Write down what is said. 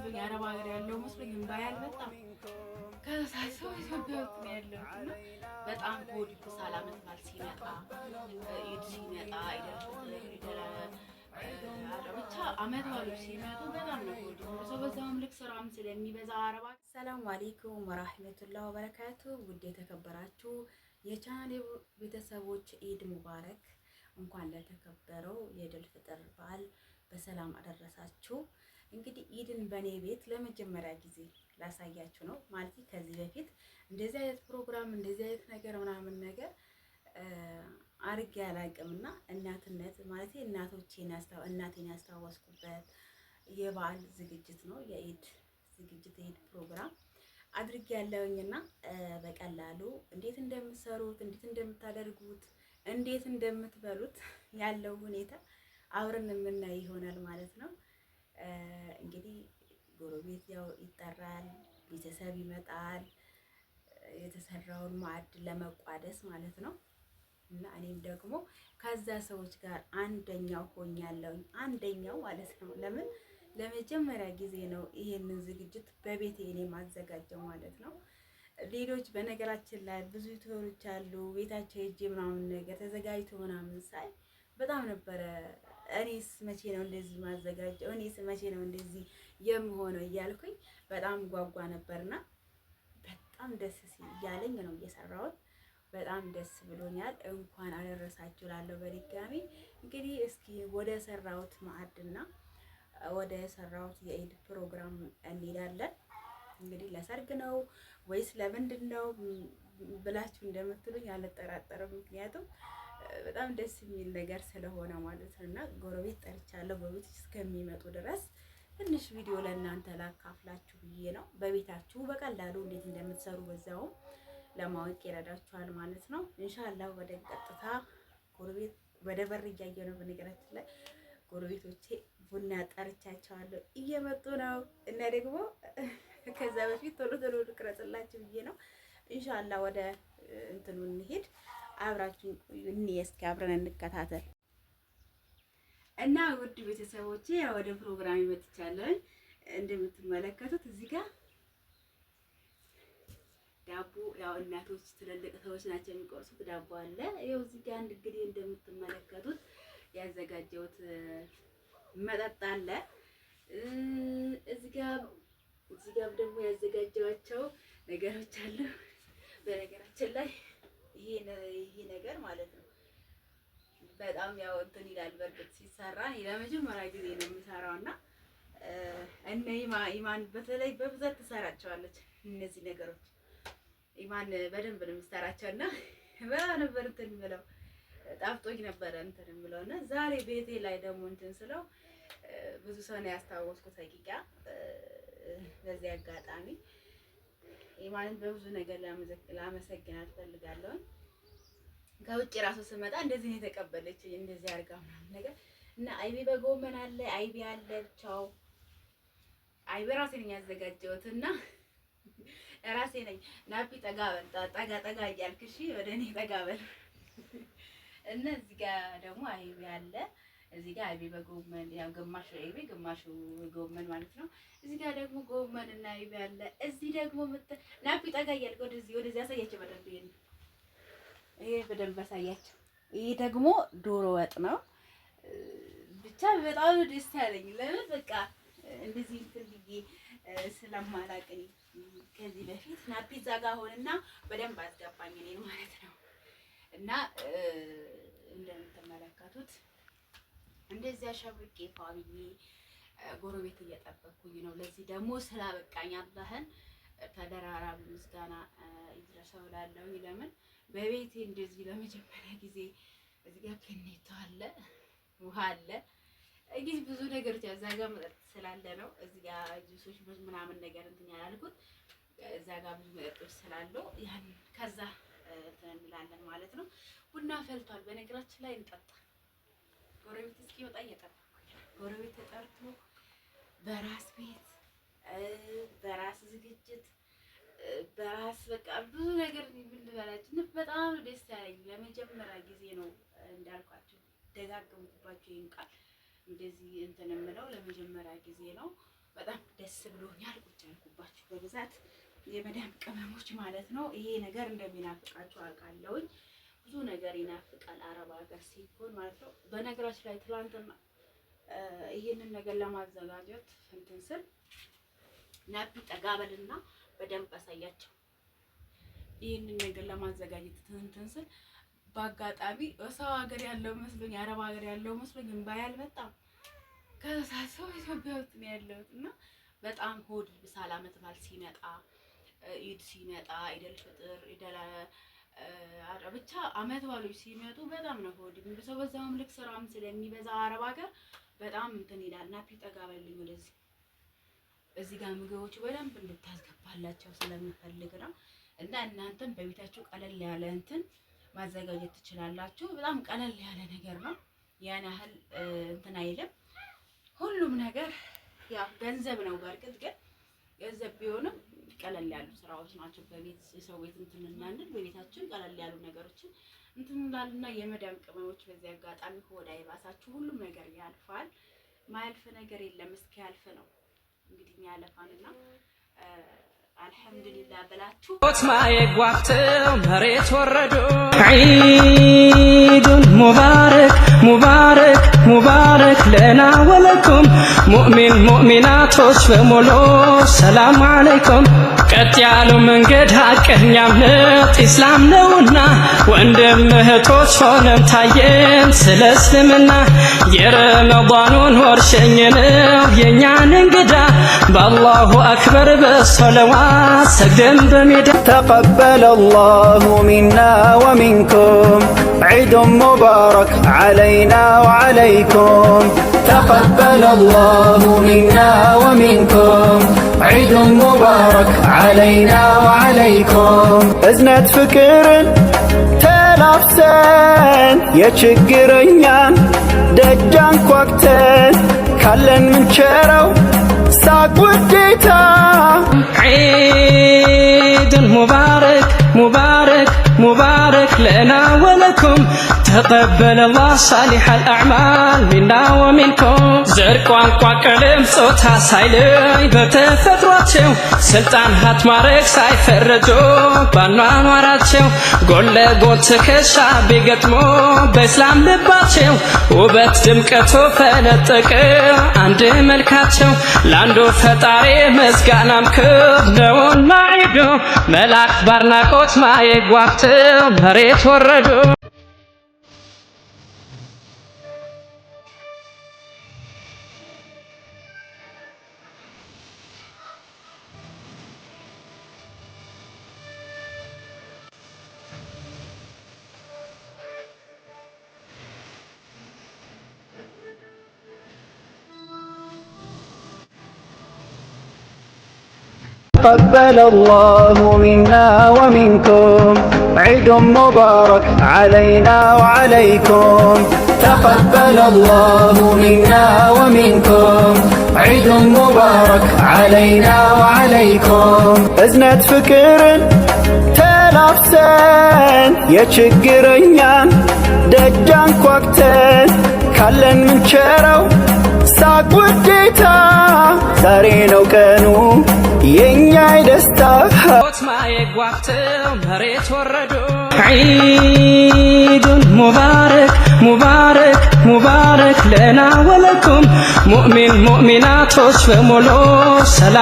መስሎኝ አረብ ሀገር ያለው መስሎኝ እምባያል በጣም ከሳሰው ኢትዮጵያ ውስጥ ነው ያለው እና በጣም ሆድ ይብሳል። ዓመት በዓል ሲመጣ ኢድ ሲመጣ ብቻ ዓመት በዓሎች ሲመጡ በጣም ነው ሆድ የሚብሰው። በዛውም ልክ ስራም ስለሚበዛ አረብ ሀገር። ሰላም አለይኩም ወራህመቱላሂ ወበረካቱ። ውድ የተከበራችሁ የቻናሌ ቤተሰቦች ኢድ ሙባረክ። እንኳን ለተከበረው የኢድል ፍጥር በዓል በሰላም አደረሳችሁ። እንግዲህ ኢድን በኔ ቤት ለመጀመሪያ ጊዜ ላሳያችሁ ነው ማለት ከዚህ በፊት እንደዚህ አይነት ፕሮግራም እንደዚህ አይነት ነገር ምናምን ነገር አርጌ አላውቅምና እናትነት ማለት እናቴን ያስታወስኩበት የበዓል ዝግጅት ነው። የኢድ ዝግጅት የኢድ ፕሮግራም አድርጌ ያለውኝና በቀላሉ እንዴት እንደምትሰሩት እንዴት እንደምታደርጉት እንዴት እንደምትበሉት ያለው ሁኔታ አብረን የምናይ ይሆናል ማለት ነው። እንግዲህ ጎረቤት ያው ይጠራል፣ ቤተሰብ ይመጣል፣ የተሰራውን ማዕድ ለመቋደስ ማለት ነው። እና እኔም ደግሞ ከዛ ሰዎች ጋር አንደኛው ሆኛለሁ፣ አንደኛው ማለት ነው። ለምን ለመጀመሪያ ጊዜ ነው ይሄንን ዝግጅት በቤቴ እኔ ማዘጋጀው ማለት ነው። ሌሎች በነገራችን ላይ ብዙ ዩቲዩበሮች አሉ ቤታቸው ሄጄ ምናምን ነገር ተዘጋጅቶ ምናምን ሳይ በጣም ነበረ እኔስ መቼ ነው እንደዚህ ማዘጋጀው፣ እኔስ መቼ ነው እንደዚህ የምሆነው እያልኩኝ በጣም ጓጓ ነበርና በጣም ደስ እያለኝ ነው እየሰራሁት። በጣም ደስ ብሎኛል። እንኳን አደረሳችሁ ላለሁ በድጋሚ እንግዲህ እስኪ ወደ ሰራሁት ማዕድና ወደ ሰራሁት የኢድ ፕሮግራም እንሄዳለን። እንግዲህ ለሰርግ ነው ወይስ ለምንድን ነው ብላችሁ እንደምትሉኝ አልጠራጠርም። ምክንያቱም በጣም ደስ የሚል ነገር ስለሆነ ማለት ነው። እና ጎረቤት ጠርቻለሁ። ጎረቤት እስከሚመጡ ድረስ ትንሽ ቪዲዮ ለእናንተ ላካፍላችሁ ብዬ ነው። በቤታችሁ በቀላሉ እንዴት እንደምትሰሩ በዛውም ለማወቅ ይረዳችኋል ማለት ነው። ኢንሻአላህ ወደ ቀጥታ ጎረቤት ወደ በር እያየሁ ነው። በነገራችን ላይ ጎረቤቶቼ ቡና ጠርቻቸዋለሁ እየመጡ ነው። እና ደግሞ ከዛ በፊት ቶሎ ቶሎ ልቅረጽላችሁ ብዬ ነው። ኢንሻአላህ ወደ እንትኑ እንሂድ። አብራችሁ እስኪ አብረን እንከታተል። እና ውድ ቤተሰቦቼ ወደ ፕሮግራም መጥቻለሁ። እንደምትመለከቱት እዚህ ጋር ዳቦ ያው እናቶች ትልልቅ ሰዎች ናቸው የሚቆርሱት ዳቦ አለ። ይኸው እዚህ ጋር እንግዲህ እንደምትመለከቱት ያዘጋጀሁት መጠጥ አለ። እዚህ ጋር ደግሞ ያዘጋጀኋቸው ነገሮች አሉ። በነገራችን ላይ ይሄ ነገር ማለት ነው በጣም ያው እንትን ይላል። በርግጥ ሲሰራ ለመጀመሪያ ጊዜ ነው የምሰራውና እነ ኢማን በተለይ በብዛት ትሰራቸዋለች እነዚህ ነገሮች። ኢማን በደንብ ነው የምሰራቸውና በጣም ነበር እንትን የምለው ጣፍጦኝ ነበረ እንትን የምለውና ዛሬ ቤቴ ላይ ደግሞ እንትን ስለው ብዙ ሰው ነው ያስታወስኩት። ሀቂቃ በዚህ አጋጣሚ ኢማንን በብዙ ነገር ላመሰግናት እፈልጋለሁ። ከውጭ ራሱ ስመጣ እንደዚህ ነው የተቀበለችኝ፣ እንደዚህ አድርጋ ምናምን ነገር እና አይቤ በጎመን አለ፣ አይቤ አለ። ቻው አይቤ ራሴ ነኝ ያዘጋጀሁት እና ራሴ ነኝ። ናፒ ጠጋ እያልክ እሺ፣ ወደ እኔ ጠጋ በል እና እዚህ ጋር ደግሞ አይቤ አለ። እዚህ ጋር አይቤ በጎመን ያው ግማሹ አይቤ ግማሹ ጎመን ማለት ነው። እዚህ ጋር ደግሞ ጎመን እና አይቤ አለ። እዚህ ደግሞ ናፒ ጠጋ እያልክ ወደዚህ አሳያቸው በደንብ ይሄ በደንብ አሳያቸው። ይሄ ደግሞ ዶሮ ወጥ ነው። ብቻ በጣም ደስ ያለኝ ለምን በቃ እንደዚህ እንትን ብዬ ስለማላውቅ ከዚህ በፊት ናፒ እዛ ጋር ሆነና በደንብ አስገባኝ እኔን ማለት ነው። እና እንደምትመለከቱት እንደዚህ አሸብርቄ ፋብዬ ጎረቤት እየጠበኩኝ ነው። ለዚህ ደግሞ ስላበቃኝ አላህን ተደራራቢ ምስጋና ይድረሰው እላለሁ። ለምን በቤቴ እንደዚህ ለመጀመሪያ ጊዜ እዚህ ጋር ኬኔቶ አለ፣ ውሃ አለ። እንግዲህ ብዙ ነገሮች እዛ ጋር መጠጥ ስላለ ነው እዚህ ጋር ጁሶች ምናምን ነገር እንትን ያላልኩት። እዛ ጋር ብዙ መጠጦች ስላሉ ያን ከዛ እንትን እንላለን ማለት ነው። ቡና ፈልቷል። በነገራችን ላይ እንጠጣ። ጎረቤት እስኪወጣ እየጠበኩኝ ጎረቤት ተጠርቶ በራስ ቤት በራስ ዝግጅት በራስ በቃ ብዙ ነገር ልበላችሁ በጣም ደስ ያለኝ ለመጀመሪያ ጊዜ ነው። እንዳልኳችሁ ደጋግምኩባችሁ ይሄን ቃል እንደዚህ እንትን የምለው ለመጀመሪያ ጊዜ ነው። በጣም ደስ ብሎኛል። ቁጭ ያልኩባችሁ በብዛት የመዳም ቅመሞች ማለት ነው። ይሄ ነገር እንደሚናፍቃችሁ አውቃለሁኝ። ብዙ ነገር ይናፍቃል አረብ ሀገር ሲሆን ማለት ነው። በነገራችን ላይ ትላንትና ይሄንን ነገር ለማዘጋጀት እንትን ስል ናፒ ጠጋበልና በደንብ አሳያቸው። ይሄንን ነገር ለማዘጋጀት እንትን ስል በአጋጣሚ ሰው ሀገር ያለው መስሎኝ አረብ ሀገር ያለው መስሎኝ ባያል በጣም ከሳሰው ኢትዮጵያ ውስጥ ነው ያለሁት እና በጣም ሆድ ብሳል። ዓመት በዓል ሲመጣ ኢድ ሲመጣ ኢደል ፍጥር ኢደል ብቻ ዓመት በዓሎች ሲመጡ በጣም ነው ሆድ የሚብሰው። በዛውም ልክ ስራም ስለሚበዛ አረብ ሀገር በጣም እንትን ይላል። ናፒ ጠጋ በልኝ ወደዚህ። እዚህ ጋር ምግቦች በደንብ እንድታስገባላቸው ስለምፈልግ ነው። እና እናንተም በቤታችሁ ቀለል ያለ እንትን ማዘጋጀት ትችላላችሁ። በጣም ቀለል ያለ ነገር ነው። ያን ያህል እንትን አይልም። ሁሉም ነገር ያው ገንዘብ ነው። በርግጥ ግን ገንዘብ ቢሆንም ቀለል ያሉ ስራዎች ናቸው። በቤት የሰው ቤት እንትን እናንል በቤታችን ቀለል ያሉ ነገሮችን እንትን እንዳልና የመዳም ቅመሞች በዚህ አጋጣሚ ሆድ አይባሳችሁ። ሁሉም ነገር ያልፋል። ማያልፍ ነገር የለም። እስኪ ያልፍ ነው እንግዲህ ያለፋልና አልሐምዱሊላህ ብላችሁ ማየጓፍተው መሬት ወረዱ። ዒዱን ሙባረክ ሙባረክ ሙባረክ ለና ወለኩም ሙእሚን ሙእሚናቶች በሙሉ ሰላም አለይኩም። ቀጥ ያለው መንገድ ሐቀኛ እምነት ኢስላም ነውና ወንድም እህቶች ሆነን ታየን ስለ እስልምና። የረመዳኑን ወር ሸኘነው የእኛን እንግዳ በአላሁ አክበር በሰለዋት ሰግደን በሜዳ። ተቀበለ አላሁ ሚና ወሚንኩም ዒዱን ሙባረክ ዓለይና ወዓለይኩም። ተቀበለ አላሁ ሚና ወሚንኩም ዒዱን ሙባረክ ዓለይና ወዓለይኩም። እዝነት ፍቅርን ተላብሰን የችግረኛን ደጃን ኳክተን ካለን ምንቸረው ሳቅ ውዴታ። ዒድን ሙባረክ ሙባረክ ሙባረክ ለና ወለኩም ተቀበለ አላህ ሳሊሕ አልአዕማል ሚና ወሚንኩም። ዘር ቋንቋ ቀለም ጾታ ሳይለይ በተፈጥሯቸው ስልጣን ሀብት ማዕረግ ሳይፈረጁ ባኗኗራቸው ጎን ለጎን ትከሻ ቢገጥሞ በእስላም ልባቸው ውበት ድምቀቱ ፈነጠቀ አንድ መልካቸው። ለአንዱ ፈጣሪ ምስጋናም ክብር ነውና ዒዱ መላእክት ባድናቆት ማየጓፍተው መሬት ወረዱ። تقبل الله منا ومنكم عيد مبارك علينا وعليكم. تقبل الله منا ومنكم عيد مبارك علينا وعليكم. እዝነት ፍቅርን ተላብሰን የችግረኛን ደጃን ኳክተን ካለን ምንቸረው ሳቅ ውዴታ። ዛሬ ነው ቀኑ የኛ ደስታ ማየጓፍተው መሬት ወረዱ። ዒዱን ሙባረክ ሙባረክ ሙባረክ ለና ወለኩም ሙእሚን ሙእሚናቶች በሙሉ ሰላም